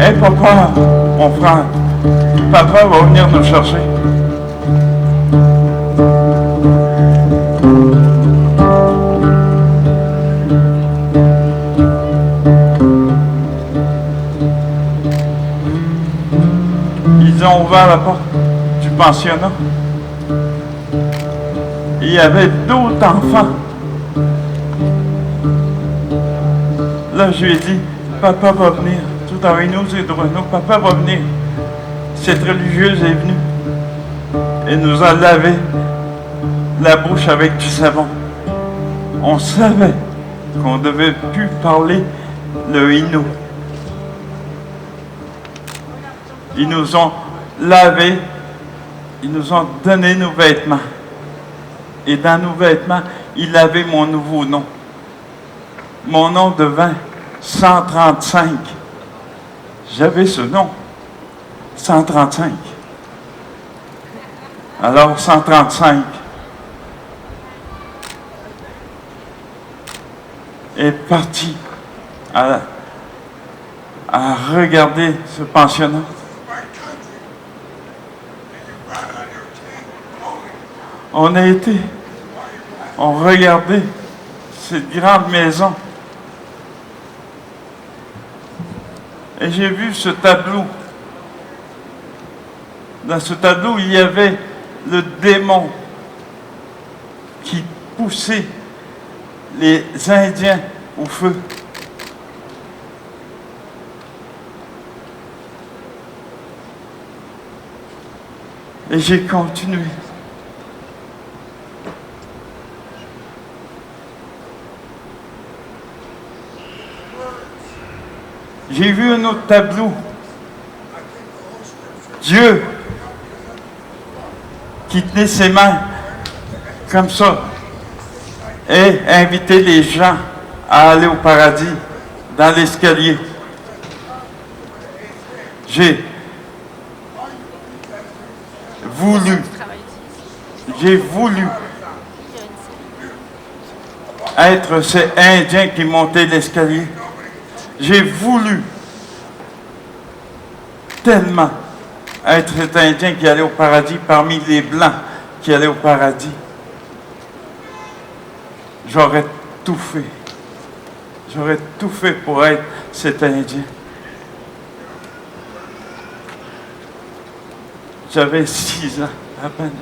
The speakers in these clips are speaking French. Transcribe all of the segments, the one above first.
Hé papa, mon frère, papa va venir nous chercher. Ils ont ouvert la porte du pensionnat. Il y avait d'autres enfants. Là, je lui ai dit, papa va venir. Tout avec nous et nous, papa va venir. Cette religieuse est venue et nous a lavé la bouche avec du savon. On savait qu'on ne devait plus parler le Innu. Ils nous ont lavé, ils nous ont donné nos vêtements. Et dans nos vêtements, ils avaient mon nouveau nom. Mon nom devint 135. J'avais ce nom, 135. Alors 135 est parti à regarder ce pensionnat. On regardait cette grande maison. Et j'ai vu ce tableau. Dans ce tableau, il y avait le démon qui poussait les Indiens au feu. Et j'ai continué. J'ai vu un autre tableau. Dieu qui tenait ses mains comme ça et invitait les gens à aller au paradis dans l'escalier. J'ai voulu être ces Indiens qui montaient l'escalier. J'ai voulu tellement être cet Indien qui allait au paradis parmi les Blancs qui allaient au paradis. J'aurais tout fait. J'aurais tout fait pour être cet Indien. J'avais 6 ans à peine.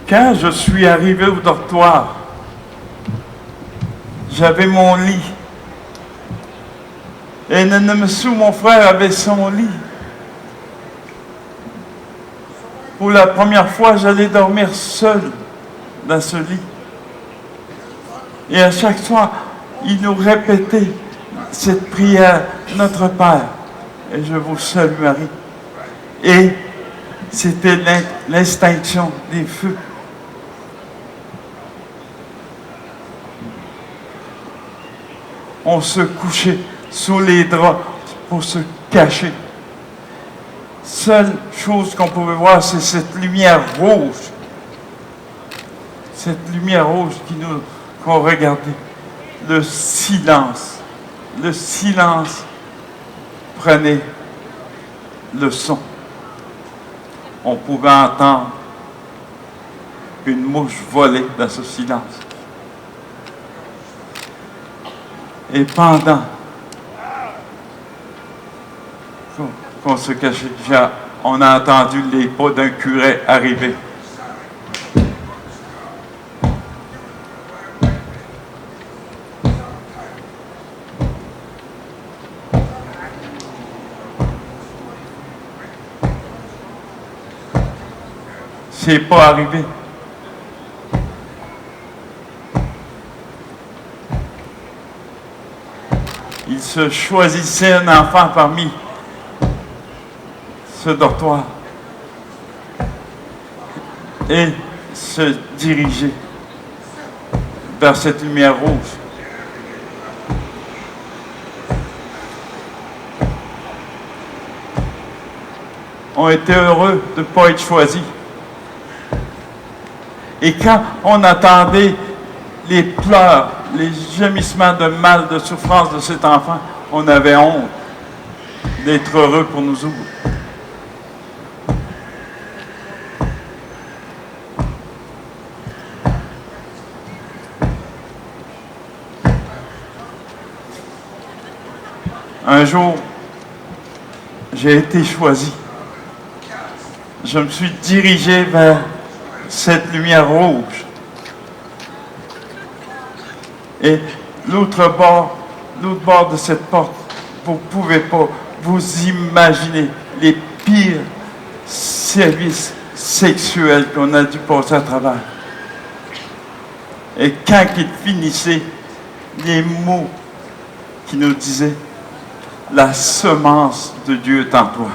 Quand je suis arrivé au dortoir, j'avais mon lit. Et Nanemsou, mon frère, avait son lit. Pour la première fois, j'allais dormir seul dans ce lit. Et à chaque soir, il nous répétait cette prière, Notre Père. Et je vous salue, Marie. Et c'était l'extinction des feux. On se couchait sous les draps pour se cacher. Seule chose qu'on pouvait voir, c'est cette lumière rouge. Cette lumière rouge qu'on regardait. Le silence. Le silence prenait le son. On pouvait entendre une mouche voler dans ce silence. Et pendant qu'on se cachait, on a entendu les pas d'un curé arriver. C'est pas arrivé. Il se choisissait un enfant parmi ce dortoir et se dirigeait vers cette lumière rouge. On était heureux de ne pas être choisis. Et quand on attendait les pleurs, les gémissements de mal, de souffrance de cet enfant, on avait honte d'être heureux pour nous autres. Un jour, j'ai été choisi. Je me suis dirigé vers cette lumière rouge. Et l'autre bord de cette porte, vous ne pouvez pas vous imaginer les pires services sexuels qu'on a dû passer à travers. Et quand il finissait, les mots qui nous disaient « La semence de Dieu est en toi ».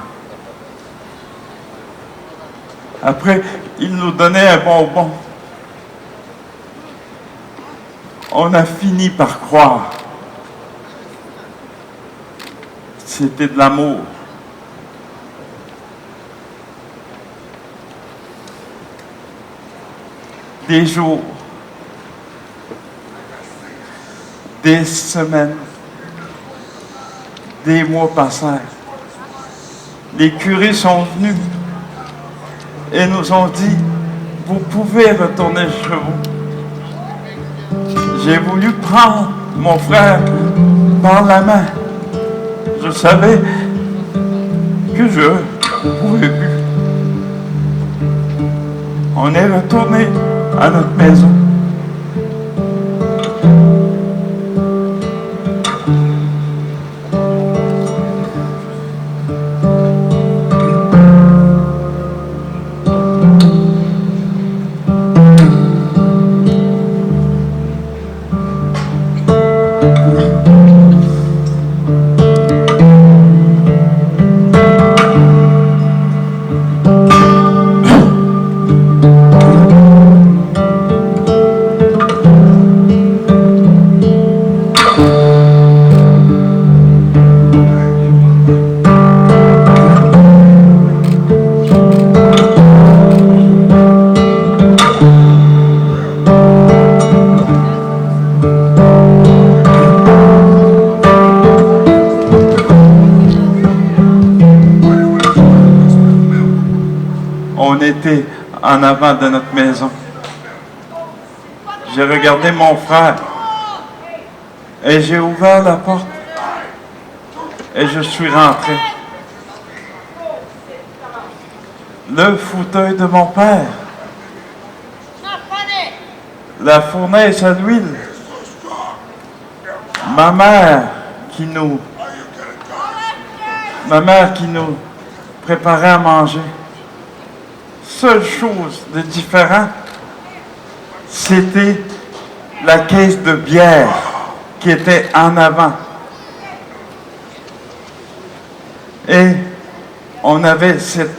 Après, il nous donnait un bonbon. On a fini par croire. C'était de l'amour. Des jours, des semaines, des mois passèrent. Les curés sont venus et nous ont dit, vous pouvez retourner chez vous. J'ai voulu prendre mon frère par la main. Je savais que je ne pouvais plus. On est retourné à notre maison. En avant de notre maison. J'ai regardé mon frère et j'ai ouvert la porte et je suis rentré. Le fauteuil de mon père, la fournaise à l'huile, ma mère qui nous préparait à manger. Seule chose de différent, c'était la caisse de bière qui était en avant. Et on avait cette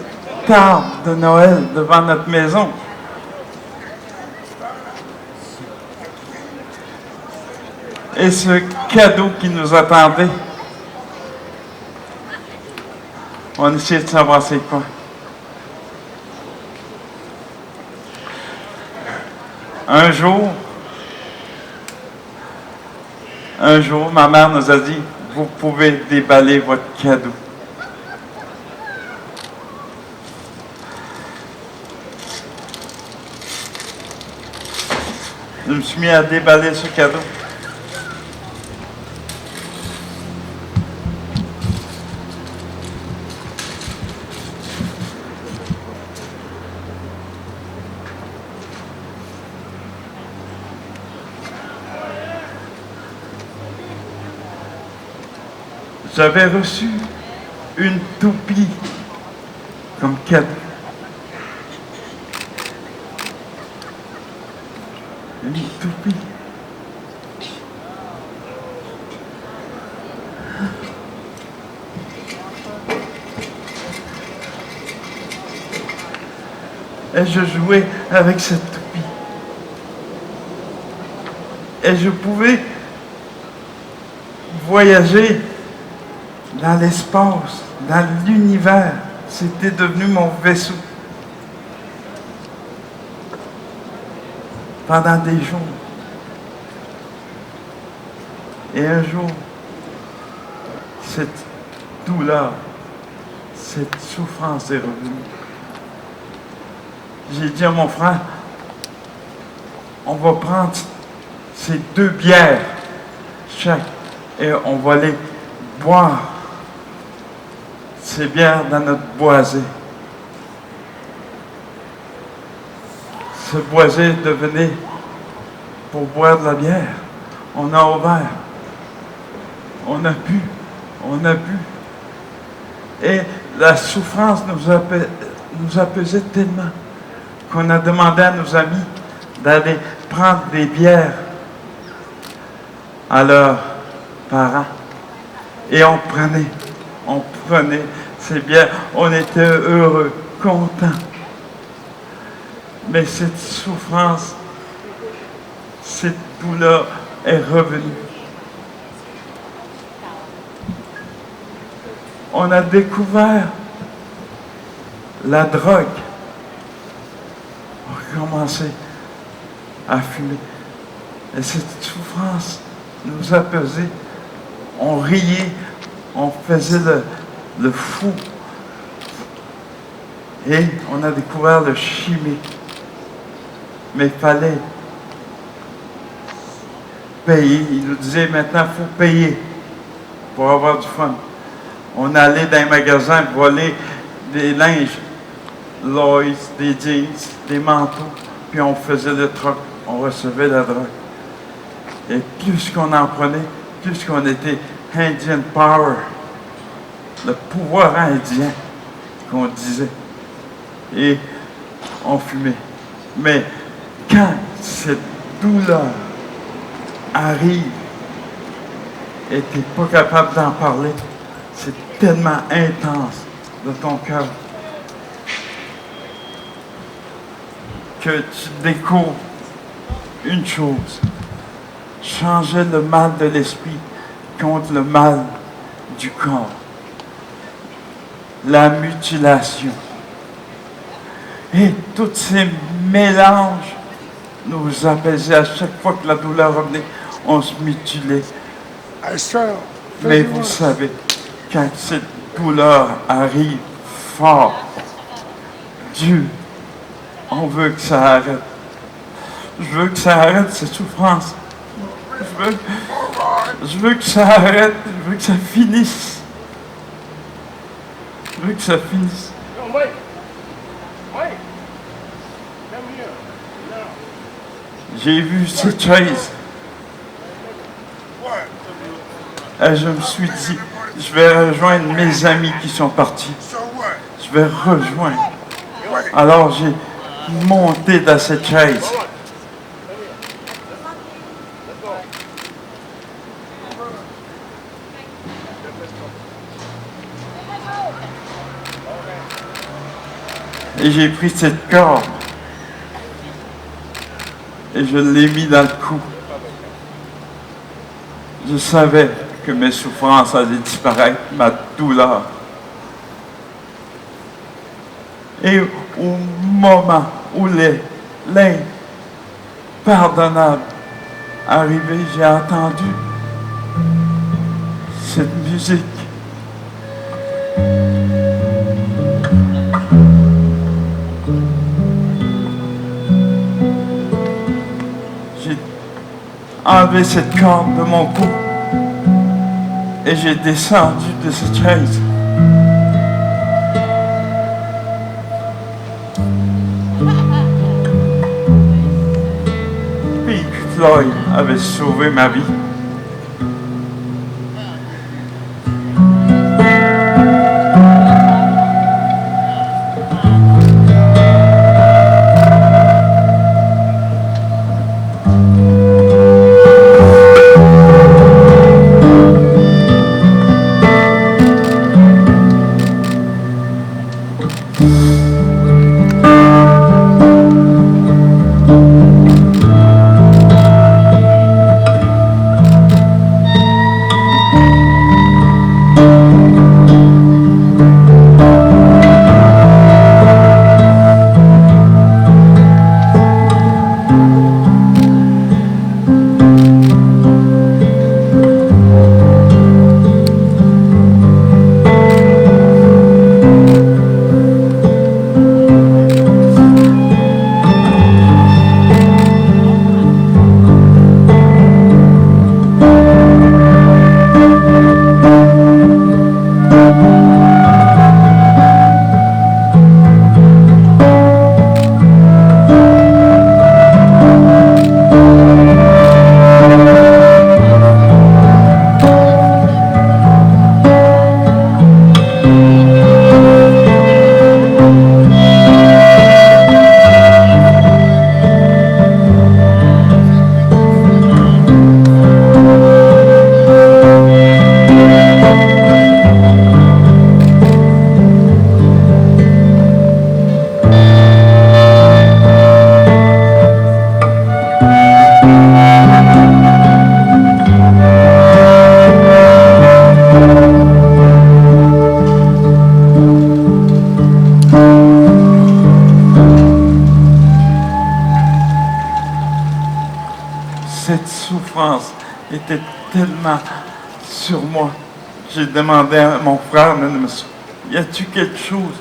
table de Noël devant notre maison. Et ce cadeau qui nous attendait, on essayait de savoir c'est quoi. Un jour, ma mère nous a dit, vous pouvez déballer votre cadeau. Je me suis mis à déballer ce cadeau. J'avais reçu une toupie comme cadeau. Une toupie. Et je jouais avec cette toupie. Et je pouvais voyager dans l'espace, dans l'univers. C'était devenu mon vaisseau. Pendant des jours. Et un jour, cette douleur, cette souffrance est revenue. J'ai dit à mon frère, on va prendre ces 2 bières chaque et on va les boire. Ces bières dans notre boisé. Ce boisé devenait pour boire de la bière. On a ouvert. On a pu. Et la souffrance nous apaisait tellement qu'on a demandé à nos amis d'aller prendre des bières à leurs parents. Et on prenait ces bières. On était heureux, contents. Mais cette souffrance, cette douleur est revenue. On a découvert la drogue. On a commencé à fumer. Et cette souffrance nous a pesé. On riait, on faisait le fou. Et on a découvert le chimique. Mais il fallait payer. Il nous disait maintenant, il faut payer pour avoir du fun. On allait dans les magasins voler des linges, Lois, des jeans, des manteaux, puis on faisait le troc, on recevait la drogue. Et plus qu'on en prenait, plus qu'on était Indian Power, le pouvoir indien qu'on disait. Et on fumait. Mais quand cette douleur arrive et tu n'es pas capable d'en parler, c'est tellement intense de ton cœur que tu découvres une chose: changer le mal de l'esprit contre le mal du corps. La mutilation. Et tous ces mélanges nous apaisaient. À chaque fois que la douleur revenait, on se mutilait. Mais vous savez, quand cette douleur arrive fort, Dieu, on veut que ça arrête. Je veux que ça arrête, cette souffrance. Je veux que ça arrête. Je veux que ça finisse. Je veux que ça finisse. J'ai vu cette chaise. Et je me suis dit, je vais rejoindre mes amis qui sont partis. Je vais rejoindre. Alors j'ai monté dans cette chaise. Et j'ai pris cette corde et je l'ai mis dans le cou. Je savais que mes souffrances allaient disparaître, ma douleur. Et au moment où l'impardonnable arrivait, j'ai entendu cette musique. J'ai enlevé cette corde de mon cou et j'ai descendu de cette chaise. Puis Floyd avait sauvé ma vie. cette souffrance était tellement sur moi. J'ai demandé à mon frère, y a-t-il quelque chose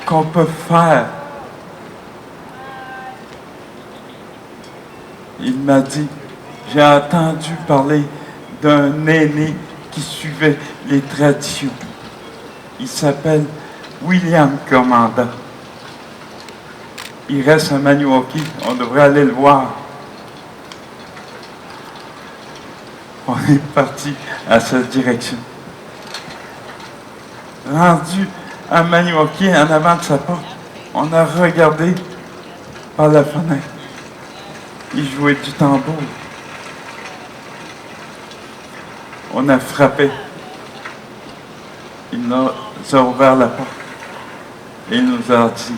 qu'on peut faire? Il m'a dit, j'ai entendu parler d'un aîné qui suivait les traditions. Il s'appelle William Commandant. Il reste à Maniwaki, on devrait aller le voir. On est parti à cette direction. Rendu à Maniwaki, en avant de sa porte, on a regardé par la fenêtre. Il jouait du tambour. On a frappé. Il nous a ouvert la porte et il nous a dit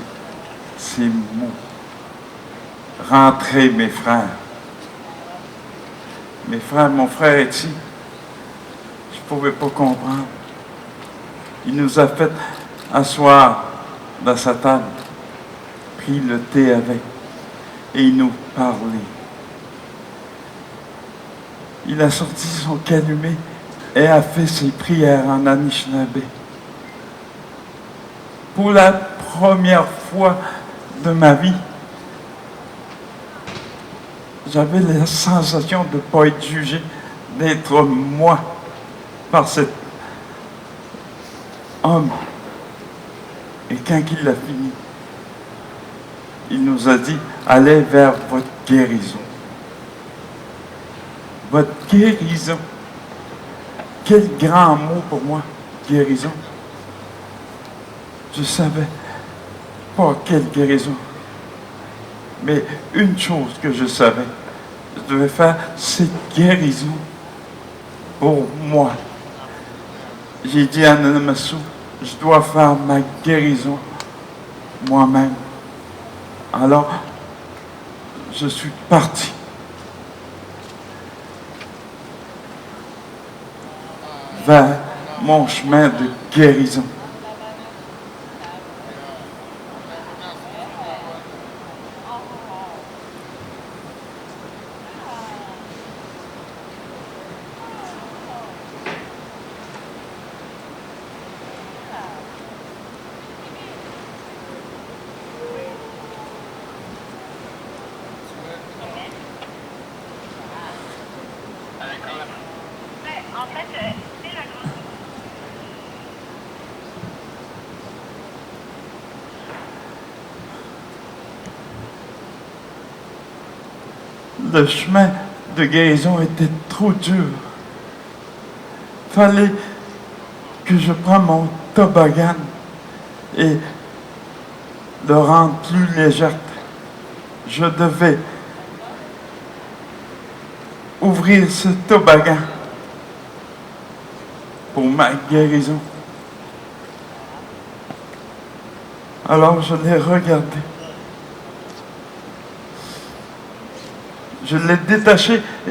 ces mots. Rentrez, mes frères. Mes frères, mon frère est ici. Je ne pouvais pas comprendre. Il nous a fait asseoir dans sa table, pris le thé avec, et il nous parlait. Il a sorti son calumet et a fait ses prières en Anishinaabe. Pour la première fois de ma vie, j'avais la sensation de ne pas être jugé, d'être moi par cet homme. Et quand il a fini, il nous a dit, allez vers votre guérison. Votre guérison. Quel grand mot pour moi, guérison. Je ne savais pas quelle guérison. Mais une chose que je savais, je devais faire cette guérison pour moi. J'ai dit à Nanamassou, je dois faire ma guérison moi-même. Alors, je suis parti. Vers mon chemin de guérison. Le chemin de guérison était trop dur. Il fallait que je prenne mon toboggan et le rendre plus léger. Je devais ouvrir ce toboggan pour ma guérison. Alors je l'ai regardé. Je l'ai détaché et